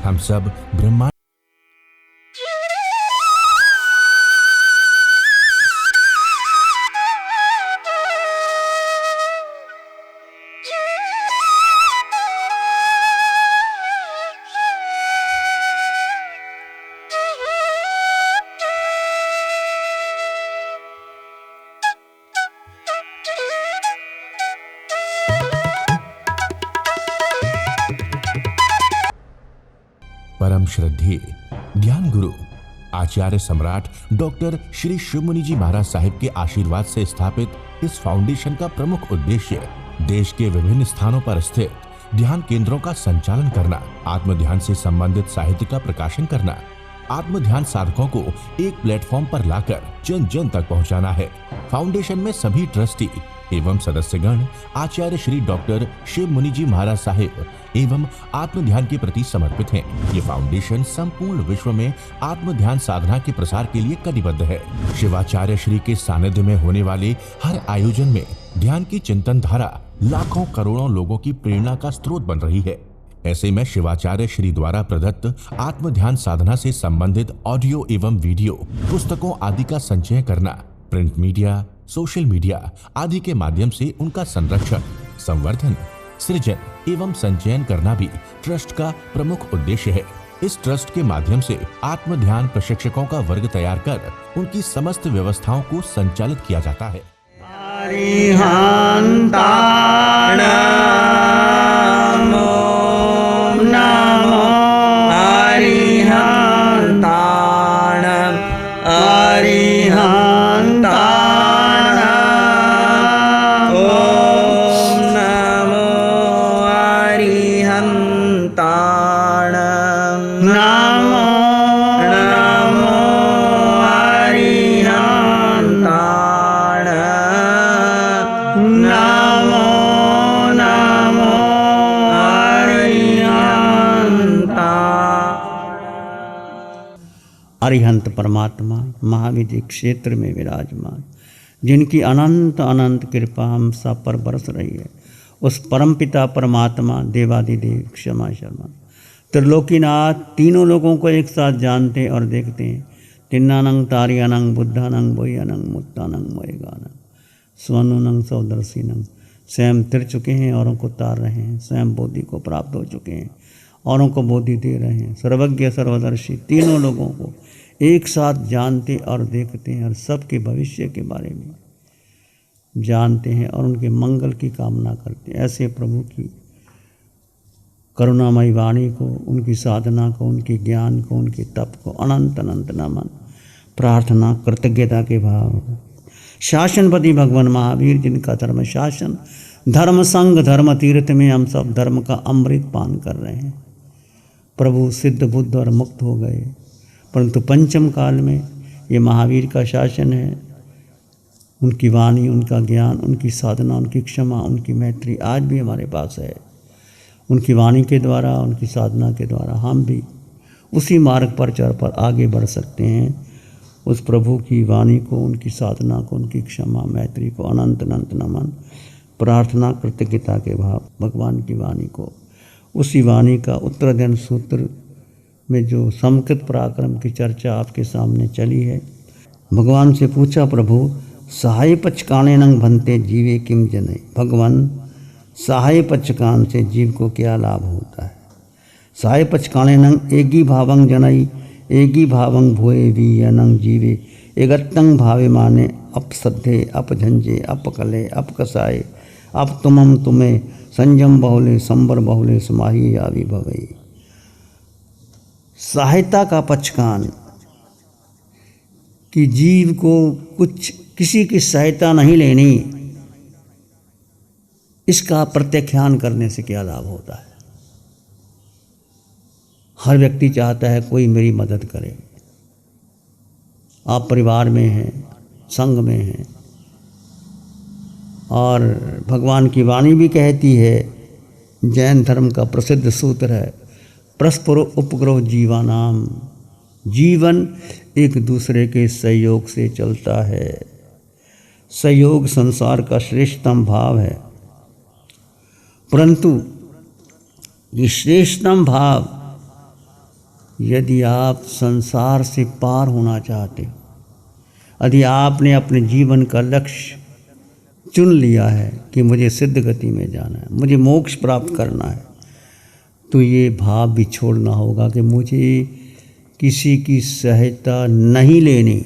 हम सब ब्रह्मांड परम श्रद्धेय ज्ञान गुरु आचार्य सम्राट डॉक्टर श्री शिव मुनि जी महाराज साहिब के आशीर्वाद से स्थापित इस फाउंडेशन का प्रमुख उद्देश्य देश के विभिन्न स्थानों पर स्थित ध्यान केंद्रों का संचालन करना, आत्म ध्यान से संबंधित साहित्य का प्रकाशन करना, आत्म ध्यान साधकों को एक प्लेटफॉर्म पर लाकर जन जन तक पहुंचाना है। फाउंडेशन में सभी ट्रस्टी एवं सदस्यगण आचार्य श्री डॉक्टर शिव मुनि जी महाराज साहिब एवं आत्म ध्यान के प्रति समर्पित हैं। ये फाउंडेशन संपूर्ण विश्व में आत्म ध्यान साधना के प्रसार के लिए कटिबद्ध है। शिवाचार्य श्री के सानिध्य में होने वाले हर आयोजन में ध्यान की चिंतन धारा लाखों करोड़ों लोगों की प्रेरणा का स्रोत बन रही है। ऐसे में शिवाचार्य श्री द्वारा प्रदत्त आत्म ध्यान साधना से संबंधित ऑडियो एवं वीडियो पुस्तकों आदि का संचय करना, प्रिंट मीडिया, सोशल मीडिया आदि के माध्यम से उनका संरक्षण, संवर्धन, सृजन एवं संचयन करना भी ट्रस्ट का प्रमुख उद्देश्य है। इस ट्रस्ट के माध्यम से आत्म ध्यान प्रशिक्षकों का वर्ग तैयार कर उनकी समस्त व्यवस्थाओं को संचालित किया जाता है। अरिहंत परमात्मा महाविधि क्षेत्र में विराजमान, जिनकी अनंत अनंत कृपा हम सब पर बरस रही है, उस परमपिता परमात्मा देवादिदेव क्षमा शर्मा त्रिलोकीनाथ तीनों लोगों को एक साथ जानते और देखते हैं। तिन्नानंग तारियानंग बुद्धानंग बोयानंग मुत्तानंग मोयगानंग स्वनुनंग सौदर्शीनंग स्वयं तिर चुके हैं, औरों को तार रहे हैं, स्वयं बोधि को प्राप्त हो चुके हैं, औरों को बोधि दे रहे हैं। सर्वज्ञ सर्वदर्शी तीनों लोगों को एक साथ जानते और देखते हैं और सबके भविष्य के बारे में जानते हैं और उनके मंगल की कामना करते हैं। ऐसे प्रभु की करुणामयी वाणी को, उनकी साधना को, उनके ज्ञान को, उनके तप को अनंत अनंत नमन, प्रार्थना कृतज्ञता के भाव। शासनपति भगवान महावीर, जिनका धर्म शासन, धर्म संग, धर्म तीर्थ में हम सब धर्म का अमृत पान कर रहे हैं। प्रभु सिद्ध बुद्ध और मुक्त हो गए, परंतु पंचम काल में ये महावीर का शासन है। उनकी वाणी, उनका ज्ञान, उनकी साधना, उनकी क्षमा, उनकी मैत्री आज भी हमारे पास है। उनकी वाणी के द्वारा, उनकी साधना के द्वारा हम भी उसी मार्ग पर चल पर आगे बढ़ सकते हैं। उस प्रभु की वाणी को, उनकी साधना को, उनकी क्षमा मैत्री को अनंत अनंत नमन, प्रार्थना कृतज्ञता के भाव। भगवान की वाणी को, उसी वाणी का उत्तराध्ययन सूत्र में जो समकृत पराक्रम की चर्चा आपके सामने चली है। भगवान से पूछा, प्रभु सहाय पचकाने नंग भनते जीवे किम जने। भगवान सहाय पचकान से जीव को क्या लाभ होता है। सहाय पचकाने नंग एगी भावंग जनई एगी भावंग भोए वी यनंग जीवे एगत्तंग भावे माने अपसद्धे अपझंझे अपकले अपकसाए अप तुमम तुम्हें संयम बहुले संबर बहुले समाही यावी भवई। सहायता का पचकान कि जीव को कुछ किसी की सहायता नहीं लेनी, इसका प्रत्याख्यान करने से क्या लाभ होता है। हर व्यक्ति चाहता है कोई मेरी मदद करे। आप परिवार में हैं, संघ में हैं, और भगवान की वाणी भी कहती है, जैन धर्म का प्रसिद्ध सूत्र है, परस्पर उपग्रह जीवानाम। जीवन एक दूसरे के सहयोग से चलता है। सहयोग संसार का श्रेष्ठतम भाव है, परंतु ये श्रेष्ठतम भाव यदि आप संसार से पार होना चाहते हो, यदि आपने अपने जीवन का लक्ष्य चुन लिया है कि मुझे सिद्ध गति में जाना है, मुझे मोक्ष प्राप्त करना है, तो ये भाव भी छोड़ना होगा कि मुझे किसी की सहायता नहीं लेनी।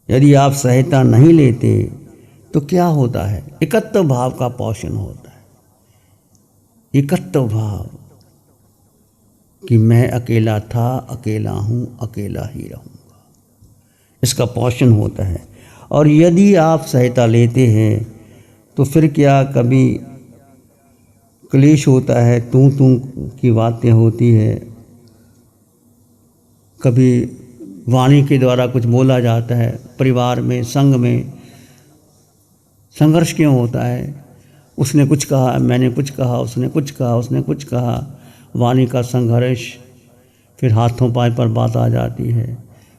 यदि आप सहायता नहीं लेते तो क्या होता है? एकत्व भाव का पोषण होता है। एकत्व भाव कि मैं अकेला था, अकेला हूँ, अकेला ही रहूँगा, इसका पोषण होता है। और यदि आप सहायता लेते हैं तो फिर क्या कभी क्लेश होता है, तू की बातें होती है, कभी वाणी के द्वारा कुछ बोला जाता है, परिवार में संघ में संघर्ष क्यों होता है? उसने कुछ कहा, मैंने कुछ कहा, उसने कुछ कहा, उसने कुछ कहा, वाणी का संघर्ष, फिर हाथों पाय पर बात आ जाती है,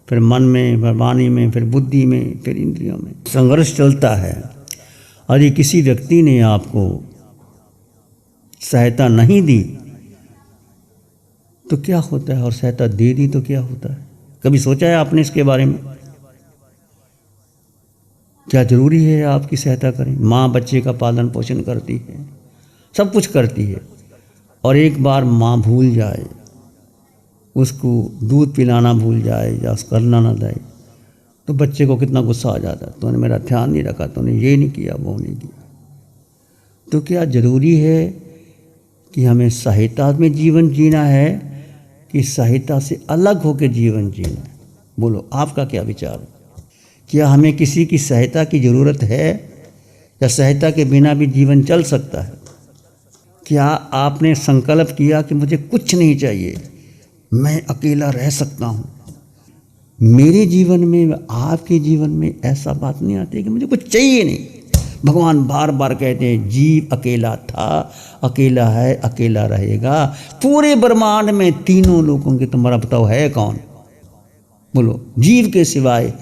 फिर मन में, फिर वाणी में, फिर बुद्धि में, फिर इंद्रियों में संघर्ष चलता है। यदि किसी व्यक्ति ने आपको सहायता नहीं दी तो क्या होता है, और सहायता दे दी तो क्या होता है? कभी सोचा है आपने इसके बारे में? क्या जरूरी है आपकी सहायता करें? माँ बच्चे का पालन पोषण करती है, सब कुछ करती है, और एक बार माँ भूल जाए, उसको दूध पिलाना भूल जाए या करना ना दे, तो बच्चे को कितना गुस्सा आ जाता है, तूने मेरा ध्यान नहीं रखा, तूने ये नहीं किया, वो नहीं किया। तो क्या जरूरी है कि हमें सहायता में जीवन जीना है कि सहायता से अलग होकर जीवन जीना है? बोलो, आपका क्या विचार है? क्या हमें किसी की सहायता की ज़रूरत है या सहायता के बिना भी जीवन चल सकता है? क्या आपने संकल्प किया कि मुझे कुछ नहीं चाहिए, मैं अकेला रह सकता हूँ? मेरे जीवन में, आपके जीवन में ऐसा बात नहीं आती कि मुझे कुछ चाहिए नहीं। भगवान बार बार कहते हैं जीव अकेला था, अकेला है, अकेला रहेगा। पूरे ब्रह्मांड में तीनों लोगों के तुम्हारा बताओ है कौन? बोलो, जीव के सिवाय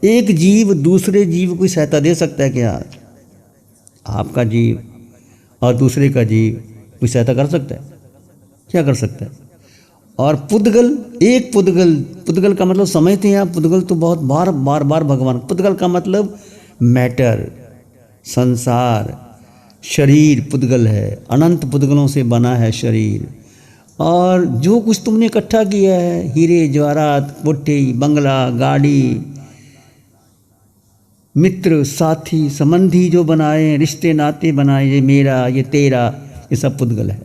एक जीव दूसरे जीव को सहायता दे सकता है क्या? आपका जीव और दूसरे का जीव कोई सहायता कर सकता है? क्या कर सकता है? और पुद्गल, एक पुद्गल, पुद्गल का मतलब समझते हैं आप? पुद्गल तो बहुत बार बार बार भगवान, पुद्गल का मतलब मैटर, संसार, शरीर पुद्गल है, अनंत पुद्गलों से बना है शरीर। और जो कुछ तुमने इकट्ठा किया है, हीरे जवाहरात, कोठी, बंगला, गाड़ी, मित्र, साथी, संबंधी जो बनाए, रिश्ते नाते बनाए, ये मेरा, ये तेरा, ये सब पुद्गल है।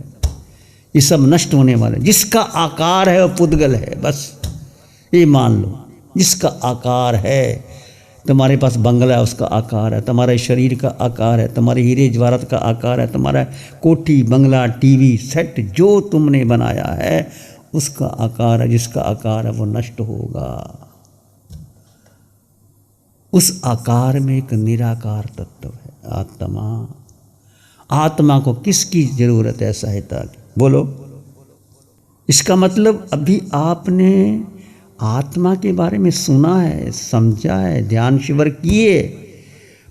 ये सब नष्ट होने वाला है। जिसका आकार है वो पुद्गल है, बस ये मान लो। जिसका आकार है, तुम्हारे पास बंगला है उसका आकार है, तुम्हारे शरीर का आकार है, तुम्हारे हीरे जवाहरात का आकार है, तुम्हारा कोठी, बंगला, टीवी सेट जो तुमने बनाया है उसका आकार है। जिसका आकार है वो नष्ट होगा। उस आकार में एक निराकार तत्व है, आत्मा। आत्मा को किसकी जरूरत है सहायता की? बोलो। इसका मतलब अभी आपने आत्मा के बारे में सुना है, समझा है, ध्यान शिविर किए,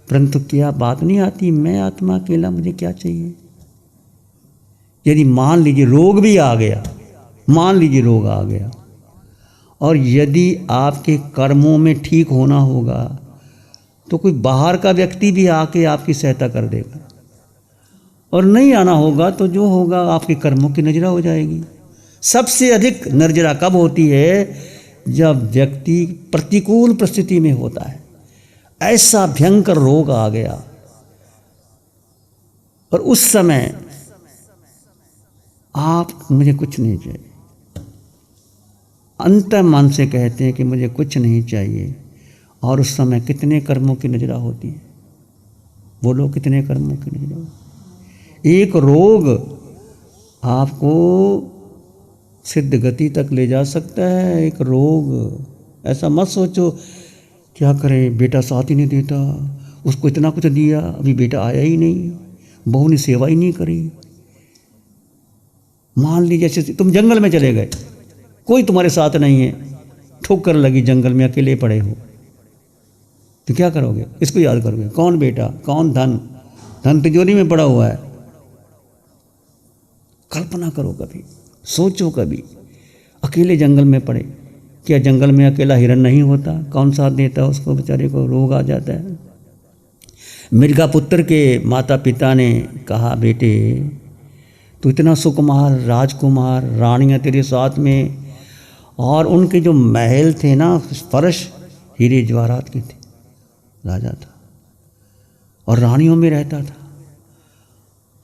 परंतु क्या बात नहीं आती, मैं आत्मा अकेला, मुझे क्या चाहिए? यदि मान लीजिए रोग भी आ गया, मान लीजिए रोग आ गया, और यदि आपके कर्मों में ठीक होना होगा तो कोई बाहर का व्यक्ति भी आके आपकी सहायता कर देगा, और नहीं आना होगा तो जो होगा आपके कर्मों की नजरा हो जाएगी। सबसे अधिक नजरा कब होती है? जब व्यक्ति प्रतिकूल परिस्थिति में होता है। ऐसा भयंकर रोग आ गया और उस समय आप, मुझे कुछ नहीं चाहिए, अंत मन से कहते हैं कि मुझे कुछ नहीं चाहिए, और उस समय कितने कर्मों की नजरा होती है? बोलो, कितने कर्मों की नजरा? एक रोग आपको सिद्ध गति तक ले जा सकता है। एक रोग, ऐसा मत सोचो क्या करें, बेटा साथ ही नहीं देता, उसको इतना कुछ दिया, अभी बेटा आया ही नहीं, बहू ने सेवा ही नहीं करी। मान लीजिए जैसे तुम जंगल में चले गए, कोई तुम्हारे साथ नहीं है, ठोकर लगी, जंगल में अकेले पड़े हो, तो क्या करोगे? किसको याद करोगे? कौन बेटा, कौन धन? धन तिजोरी में पड़ा हुआ है। कल्पना करो, कभी सोचो, कभी अकेले जंगल में पड़े। क्या जंगल में अकेला हिरन नहीं होता? कौन साथ देता उसको? बेचारे को रोग आ जाता है। मिर्गापुत्र के माता पिता ने कहा, बेटे तू इतना सुकुमार राजकुमार, रानियाँ तेरे साथ में, और उनके जो महल थे ना, फर्श हीरे जवाहरात के थे। राजा था और रानियों में रहता था।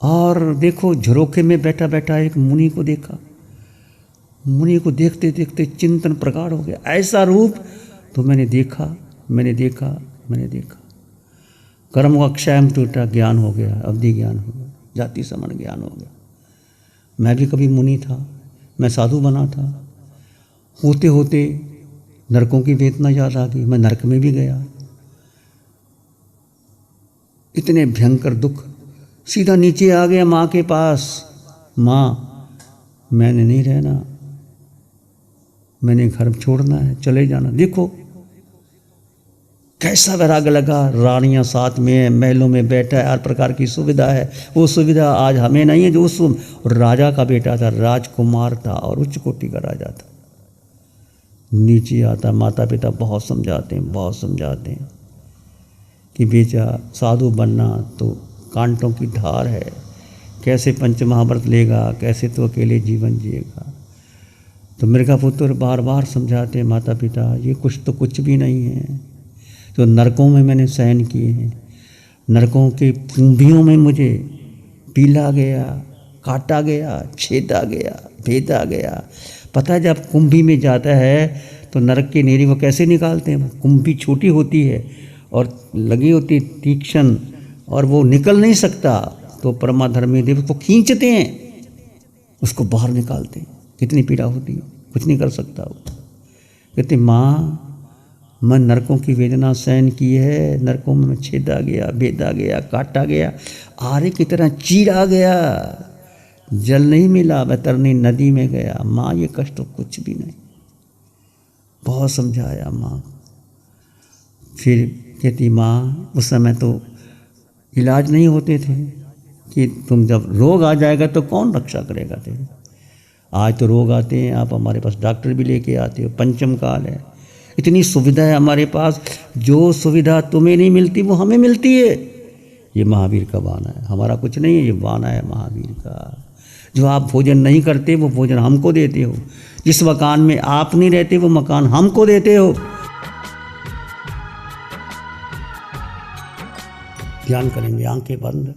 और देखो, झरोखे में बैठा बैठा एक मुनि को देखा। मुनि को देखते देखते चिंतन प्रगाढ़ हो गया। ऐसा रूप तो मैंने देखा। कर्म का क्षय टूटा, ज्ञान हो गया, अवधि ज्ञान हो गया, जाति समण ज्ञान हो गया। मैं भी कभी मुनि था, मैं साधु बना था। होते होते नरकों की वेदना याद आ गई, मैं नरक में भी गया। इतने भयंकर दुख, सीधा नीचे आ गया माँ के पास। माँ, मैंने नहीं रहना, मैंने घर छोड़ना है, चले जाना। देखो कैसा वैराग्य लगा। रानियां साथ में है, महलों में बैठा है, हर प्रकार की सुविधा है। वो सुविधा आज हमें नहीं है जो उस राजा का बेटा था, राजकुमार था और उच्च कोटि का राजा था। नीचे आता, माता पिता बहुत समझाते हैं कि बेटा साधु बनना तो कांटों की धार है, कैसे पंच महाव्रत लेगा, कैसे तो अकेले जीवन जिएगा। तो मिर्गापुत्र बार बार समझाते हैं माता पिता, ये कुछ भी नहीं है। तो नरकों में मैंने सहन किए हैं, नरकों के कुंभियों में मुझे पीला गया, काटा गया, छेदा गया, भेदा गया। पता है जब कुंभी में जाता है तो नरक की नेरी वो कैसे निकालते हैं? कुंभी छोटी होती है और लगी होती तीक्ष्ण, और वो निकल नहीं सकता, तो परमाधर्मी देव उसको खींचते हैं, उसको बाहर निकालते हैं। कितनी पीड़ा होती है, कुछ नहीं कर सकता वो। कहते माँ, मैं नरकों की वेदना सहन की है, नरकों में छेदा गया, भेदा गया, काटा गया, आरे की तरह चीरा गया, जल नहीं मिला, बैतरनी नदी में गया। माँ ये कष्ट तो कुछ भी नहीं। बहुत समझाया माँ। फिर कहती माँ, उस समय तो इलाज नहीं होते थे कि तुम जब रोग आ जाएगा तो कौन रक्षा करेगा तेरे। आज तो रोग आते हैं, आप हमारे पास डॉक्टर भी लेके आते हो, पंचम काल है, इतनी सुविधा है हमारे पास। जो सुविधा तुम्हें नहीं मिलती वो हमें मिलती है। ये महावीर का वाना है, हमारा कुछ नहीं है, ये वाना है महावीर का। जो आप भोजन नहीं करते वो भोजन हमको देते हो, जिस मकान में आप नहीं रहते वो मकान हमको देते हो। ध्यान करेंगे, आंखें बंद,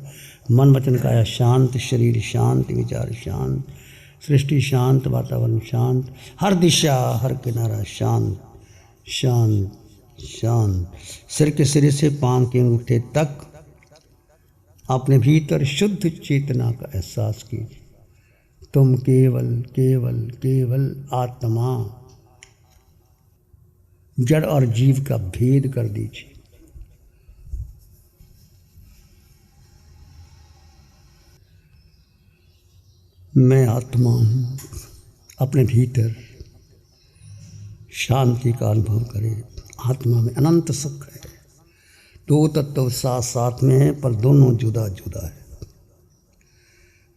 मन वचन काया शांत, शरीर शांत, विचार शांत, सृष्टि शांत, वातावरण शांत, हर दिशा हर किनारा शांत शांत शांत। सिर के सिरे से पांव के अंगूठे तक अपने भीतर शुद्ध चेतना का एहसास कीजिए। तुम केवल केवल केवल आत्मा, जड़ और जीव का भेद कर दीजिए। मैं आत्मा हूँ। अपने भीतर शांति का अनुभव करें। आत्मा में अनंत सुख है। दो तत्व साथ साथ में है पर दोनों जुदा जुदा है।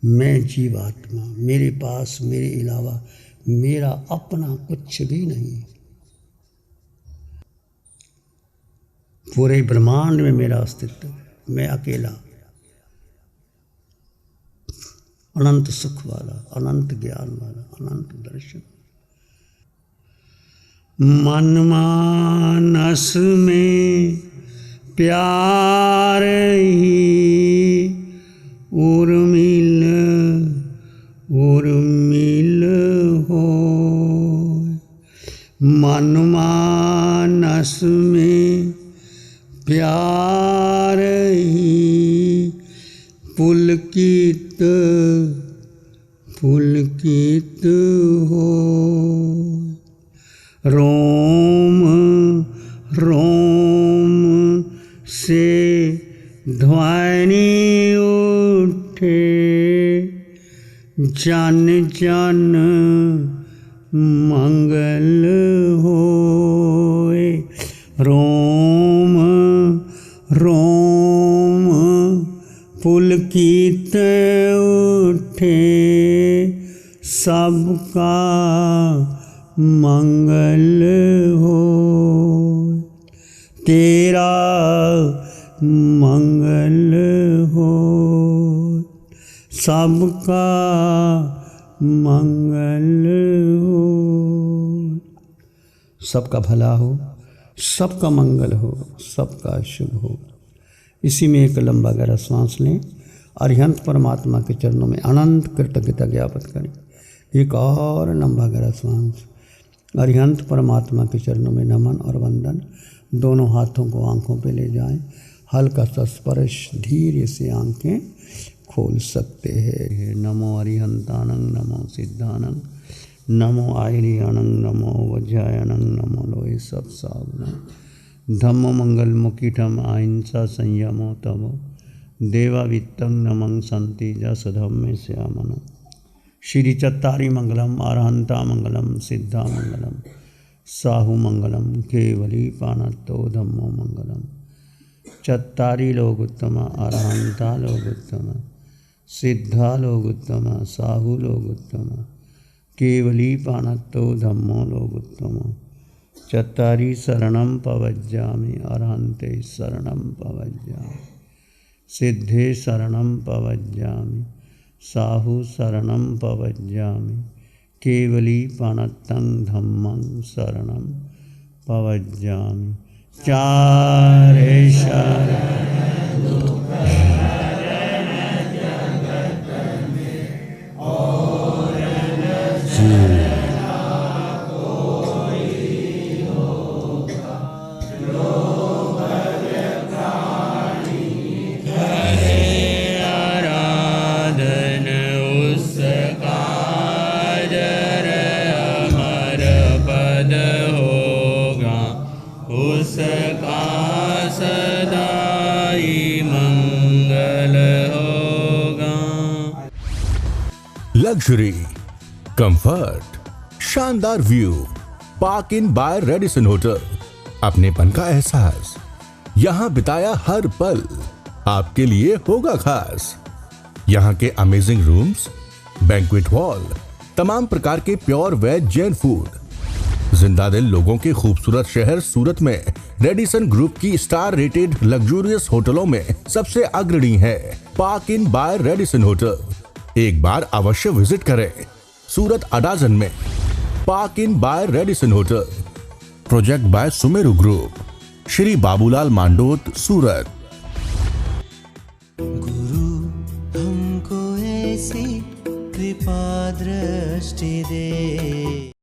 मैं जीवात्मा, मेरे पास मेरे अलावा मेरा अपना कुछ भी नहीं। पूरे ब्रह्मांड में मेरा अस्तित्व है। मैं अकेला, अनंत सुख वाला, अनंत ज्ञान वाला, अनंत दर्शन। मन मानस में प्यार ही उर्मिल उर्मिल हो। मन मानस में प्यार ही पुलकित पुलकित हो। रोम रोम से ध्वनि उठे, जन जन मंगल होए। रोम रोम पुलकित उठे, सबका मंगल हो, तेरा मंगल हो, सबका मंगल हो। सबका भला हो, सबका मंगल हो, सबका शुभ हो। इसी में एक लंबा गहरा सांस लें, अरिहंत परमात्मा के चरणों में अनंत कृतज्ञता ज्ञापित करें। एक और लंबा गहरा सांस। अरिहंत परमात्मा के चरणों में नमन और वंदन। दोनों हाथों को आंखों पे ले जाएं। हल्का सा स्पर्श, धीरे से आंखें खोल सकते हैं। नमो अरिहंतानंग, नमो सिद्धानंग, नमो आयरियानंग, नमो वज्रायनंग, नमो लोहे सब सावनंग। धम्मो मंगल मुखिठम अहिंसा संयमो तमो, देवावित्तं नमं संति जसधम्मे श्यामनो। श्री चत्तारी मंगलम, अरहंता मंगलम, सिद्धा मंगलम, साहु मंगलम, केवली पाणत्तो धम्मो मंगलम। चत्तारी लोग उत्तम, अरहंता लोग उत्तम, सिद्धा लोग उत्तम, साहु लोग उत्तम, केवली पाणत्तो धम्मो लोग उत्तम। चत्तारी शरणं पवज्जामि, अरहन्ते शरणं पवज्जामि, सिद्धे शरणं पवज्जामि, साहु शरणं पवज्जामि, केवली पाणत्तं धम्मं शरणं पवज्जामि। चारे शरण लग्जरी, कंफर्ट, शानदार view, park Inn by Radisson hotel. अपनेपन का एहसास, यहाँ बिताया हर पल आपके लिए होगा खास। यहाँ के अमेजिंग रूम्स, बैंक्वेट हॉल, तमाम प्रकार के प्योर वेज जैन फूड। जिंदा दिल लोगों के खूबसूरत शहर सूरत में रेडिसन ग्रुप की स्टार रेटेड लग्जूरियस होटलों में सबसे अग्रणी है Park Inn by Radisson hotel. एक बार अवश्य विजिट करें। सूरत अडाजन में Park Inn by Radisson hotel. Project by Sumeru group, Shri Babulal Mandot, Surat. गुरु हमको ऐसी कृपा दृष्टि दे।